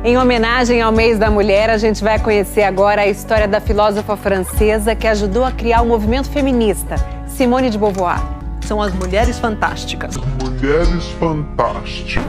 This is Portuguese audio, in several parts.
Em homenagem ao mês da mulher, a gente vai conhecer agora a história da filósofa francesa que ajudou a criar o movimento feminista, Simone de Beauvoir. São as Mulheres Fantásticas. Mulheres Fantásticas.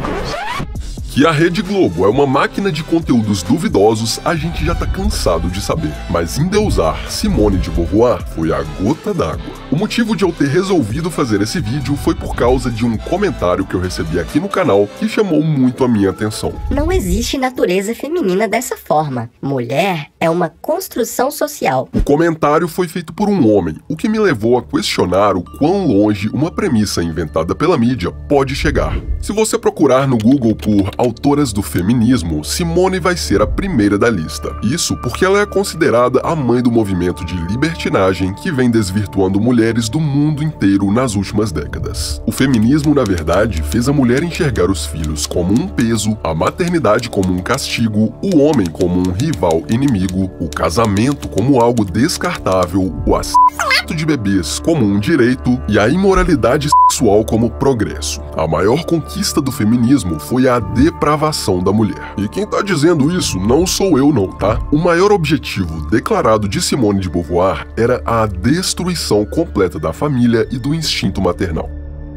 Que a Rede Globo é uma máquina de conteúdos duvidosos, a gente já tá cansado de saber. Mas endeusar Simone de Beauvoir foi a gota d'água. O motivo de eu ter resolvido fazer esse vídeo foi por causa de um comentário que eu recebi aqui no canal que chamou muito a minha atenção. Não existe natureza feminina dessa forma. Mulher é uma construção social. O comentário foi feito por um homem, o que me levou a questionar o quão longe uma premissa inventada pela mídia pode chegar. Se você procurar no Google por autoras do feminismo, Simone vai ser a primeira da lista. Isso porque ela é considerada a mãe do movimento de libertinagem que vem desvirtuando mulheres do mundo inteiro nas últimas décadas. O feminismo, na verdade, fez a mulher enxergar os filhos como um peso, a maternidade como um castigo, o homem como um rival inimigo, o casamento como algo descartável, o assassinato de bebês como um direito e a imoralidade sexual como progresso. A maior conquista do feminismo foi a depravação da mulher. E quem tá dizendo isso não sou eu não, tá? O maior objetivo declarado de Simone de Beauvoir era a destruição completa da família e do instinto maternal.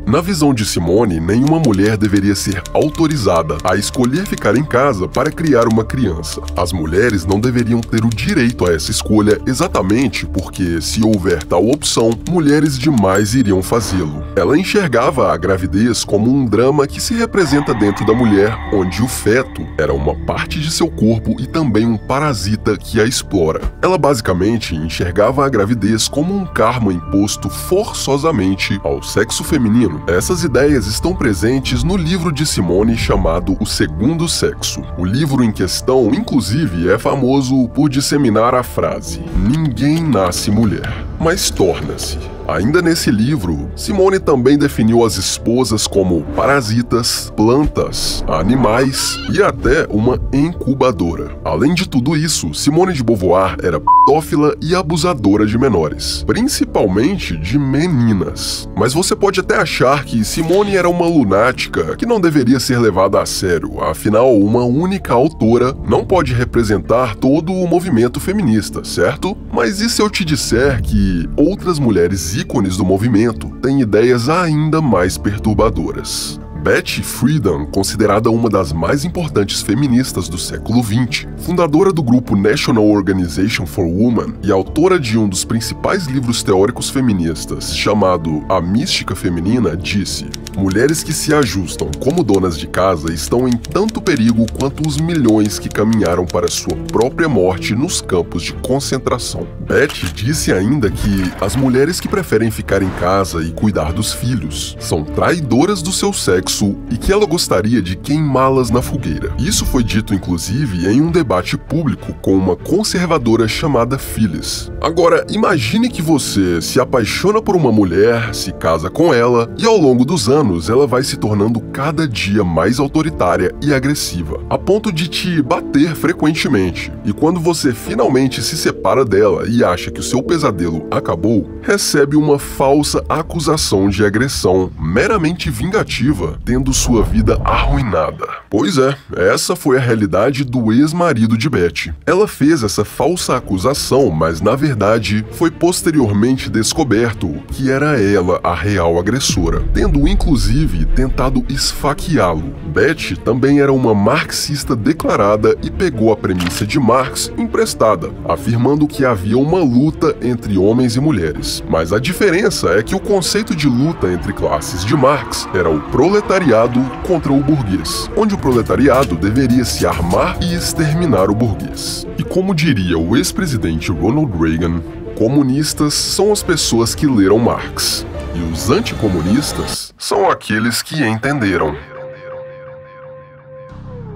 Na visão de Simone, nenhuma mulher deveria ser autorizada a escolher ficar em casa para criar uma criança. As mulheres não deveriam ter o direito a essa escolha exatamente porque, se houver tal opção, mulheres demais iriam fazê-lo. Ela enxergava a gravidez como um drama que se representa dentro da mulher, onde o feto era uma parte de seu corpo e também um parasita que a explora. Ela basicamente enxergava a gravidez como um karma imposto forçosamente ao sexo feminino. Essas ideias estão presentes no livro de Simone chamado O Segundo Sexo. O livro em questão, inclusive, é famoso por disseminar a frase: "Ninguém nasce mulher, mas torna-se". Ainda nesse livro, Simone também definiu as esposas como parasitas, plantas, animais e até uma incubadora. Além de tudo isso, Simone de Beauvoir era pedófila e abusadora de menores, principalmente de meninas. Mas você pode até achar que Simone era uma lunática que não deveria ser levada a sério, afinal, uma única autora não pode representar todo o movimento feminista, certo? Mas e se eu te disser que outras mulheres ícones do movimento têm ideias ainda mais perturbadoras? Betty Friedan, considerada uma das mais importantes feministas do século XX, fundadora do grupo National Organization for Women e autora de um dos principais livros teóricos feministas, chamado A Mística Feminina, disse: "Mulheres que se ajustam como donas de casa estão em tanto perigo quanto os milhões que caminharam para sua própria morte nos campos de concentração." Betty disse ainda que as mulheres que preferem ficar em casa e cuidar dos filhos são traidoras do seu sexo e que ela gostaria de queimá-las na fogueira. Isso foi dito, inclusive, em um debate público com uma conservadora chamada Phyllis. Agora, imagine que você se apaixona por uma mulher, se casa com ela e ao longo dos anos ela vai se tornando cada dia mais autoritária e agressiva, a ponto de te bater frequentemente. E quando você finalmente se separa dela e acha que o seu pesadelo acabou, recebe uma falsa acusação de agressão meramente vingativa, tendo sua vida arruinada. Pois é, essa foi a realidade do ex-marido de Betty. Ela fez essa falsa acusação, mas na verdade foi posteriormente descoberto que era ela a real agressora, tendo inclusive tentado esfaqueá-lo. Betty também era uma marxista declarada e pegou a premissa de Marx emprestada, afirmando que havia uma luta entre homens e mulheres. Mas a diferença é que o conceito de luta entre classes de Marx era o proletariado contra o burguês, onde o proletariado deveria se armar e exterminar o burguês. E como diria o ex-presidente Ronald Reagan, comunistas são as pessoas que leram Marx, e os anticomunistas são aqueles que entenderam.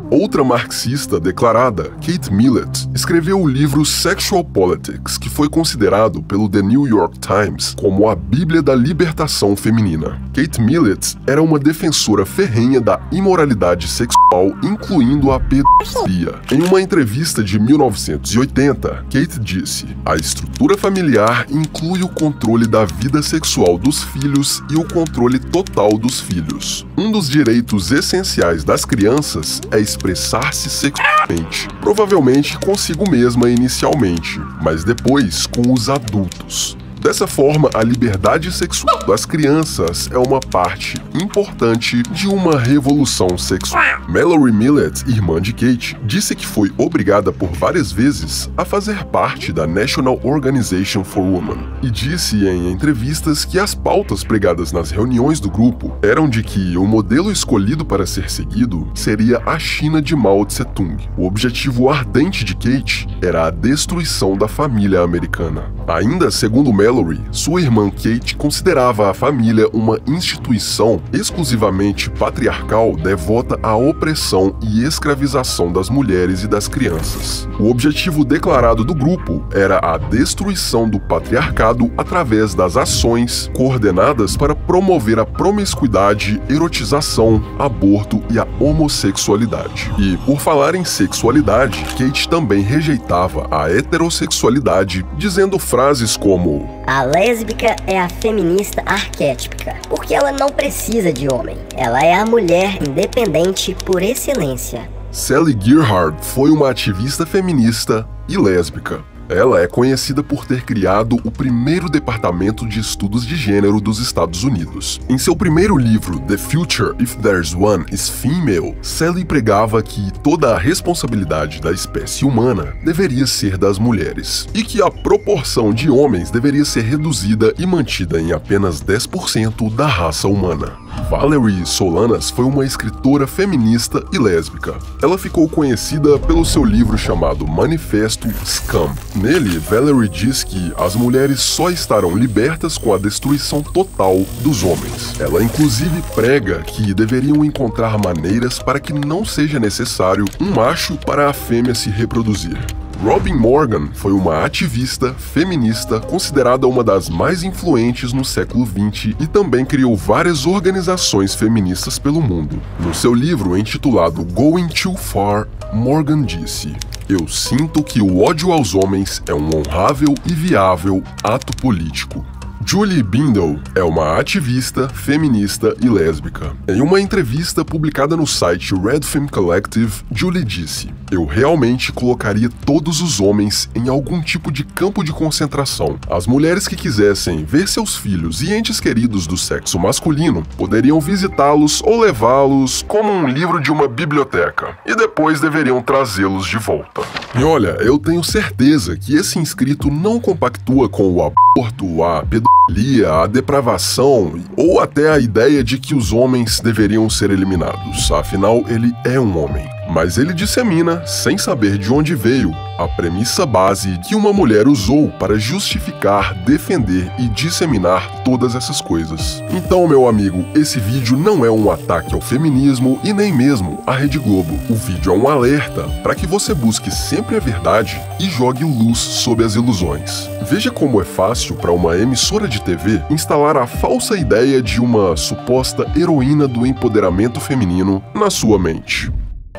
Outra marxista declarada, Kate Millett, escreveu o livro Sexual Politics, que foi considerado pelo The New York Times como a Bíblia da libertação feminina. Kate Millett era uma defensora ferrenha da imoralidade sexual, incluindo a pedofilia. Em uma entrevista de 1980, Kate disse: "A estrutura familiar inclui o controle da vida sexual dos filhos e o controle total dos filhos. Um dos direitos essenciais das crianças é expressar-se sexualmente, provavelmente consigo mesma inicialmente, mas depois com os adultos. Dessa forma, a liberdade sexual das crianças é uma parte importante de uma revolução sexual. Mallory Millett, irmã de Kate, disse que foi obrigada por várias vezes a fazer parte da National Organization for Women e disse em entrevistas que as pautas pregadas nas reuniões do grupo eram de que o modelo escolhido para ser seguido seria a China de Mao Tse-tung. O objetivo ardente de Kate era a destruição da família americana. Ainda segundo Mallory, sua irmã Kate considerava a família uma instituição exclusivamente patriarcal devota à opressão e escravização das mulheres e das crianças. O objetivo declarado do grupo era a destruição do patriarcado através das ações coordenadas para promover a promiscuidade, erotização, aborto e a homossexualidade. E, por falar em sexualidade, Kate também rejeitava a heterossexualidade, dizendo frases como: a lésbica é a feminista arquétipica, porque ela não precisa de homem. Ela é a mulher independente por excelência. Sally Gerhardt foi uma ativista feminista e lésbica. Ela é conhecida por ter criado o primeiro departamento de estudos de gênero dos Estados Unidos. Em seu primeiro livro, The Future If There's One is Female, Sally pregava que toda a responsabilidade da espécie humana deveria ser das mulheres, e que a proporção de homens deveria ser reduzida e mantida em apenas 10% da raça humana. Valerie Solanas foi uma escritora feminista e lésbica. Ela ficou conhecida pelo seu livro chamado Manifesto Scum. Nele, Valerie diz que as mulheres só estarão libertas com a destruição total dos homens. Ela inclusive prega que deveriam encontrar maneiras para que não seja necessário um macho para a fêmea se reproduzir. Robin Morgan foi uma ativista feminista considerada uma das mais influentes no século XX e também criou várias organizações feministas pelo mundo. No seu livro intitulado Going Too Far, Morgan disse: "Eu sinto que o ódio aos homens é um honrável e viável ato político." Julie Bindel é uma ativista, feminista e lésbica. Em uma entrevista publicada no site Red Film Collective, Julie disse: "Eu realmente colocaria todos os homens em algum tipo de campo de concentração. As mulheres que quisessem ver seus filhos e entes queridos do sexo masculino poderiam visitá-los ou levá-los como um livro de uma biblioteca, e depois deveriam trazê-los de volta." E olha, eu tenho certeza que esse inscrito não compactua com o aborto, a pedofilia, a depravação ou até a ideia de que os homens deveriam ser eliminados, afinal ele é um homem. Mas ele dissemina, sem saber de onde veio, a premissa base que uma mulher usou para justificar, defender e disseminar todas essas coisas. Então, meu amigo, esse vídeo não é um ataque ao feminismo e nem mesmo à Rede Globo. O vídeo é um alerta para que você busque sempre a verdade e jogue luz sobre as ilusões. Veja como é fácil para uma emissora de TV instalar a falsa ideia de uma suposta heroína do empoderamento feminino na sua mente.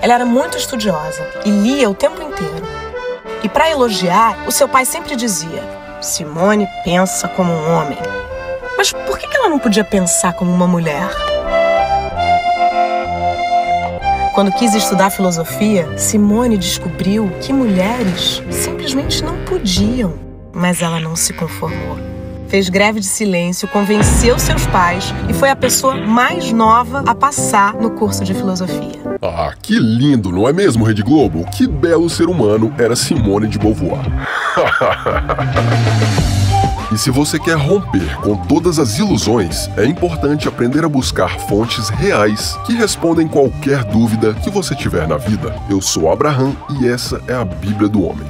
Ela era muito estudiosa e lia o tempo inteiro. E para elogiar, o seu pai sempre dizia: "Simone pensa como um homem." Mas por que ela não podia pensar como uma mulher? Quando quis estudar filosofia, Simone descobriu que mulheres simplesmente não podiam. Mas ela não se conformou. Fez greve de silêncio, convenceu seus pais e foi a pessoa mais nova a passar no curso de filosofia. Ah, que lindo, não é mesmo, Rede Globo? Que belo ser humano era Simone de Beauvoir. E se você quer romper com todas as ilusões, é importante aprender a buscar fontes reais que respondem qualquer dúvida que você tiver na vida. Eu sou Abraham e essa é a Bíblia do Homem.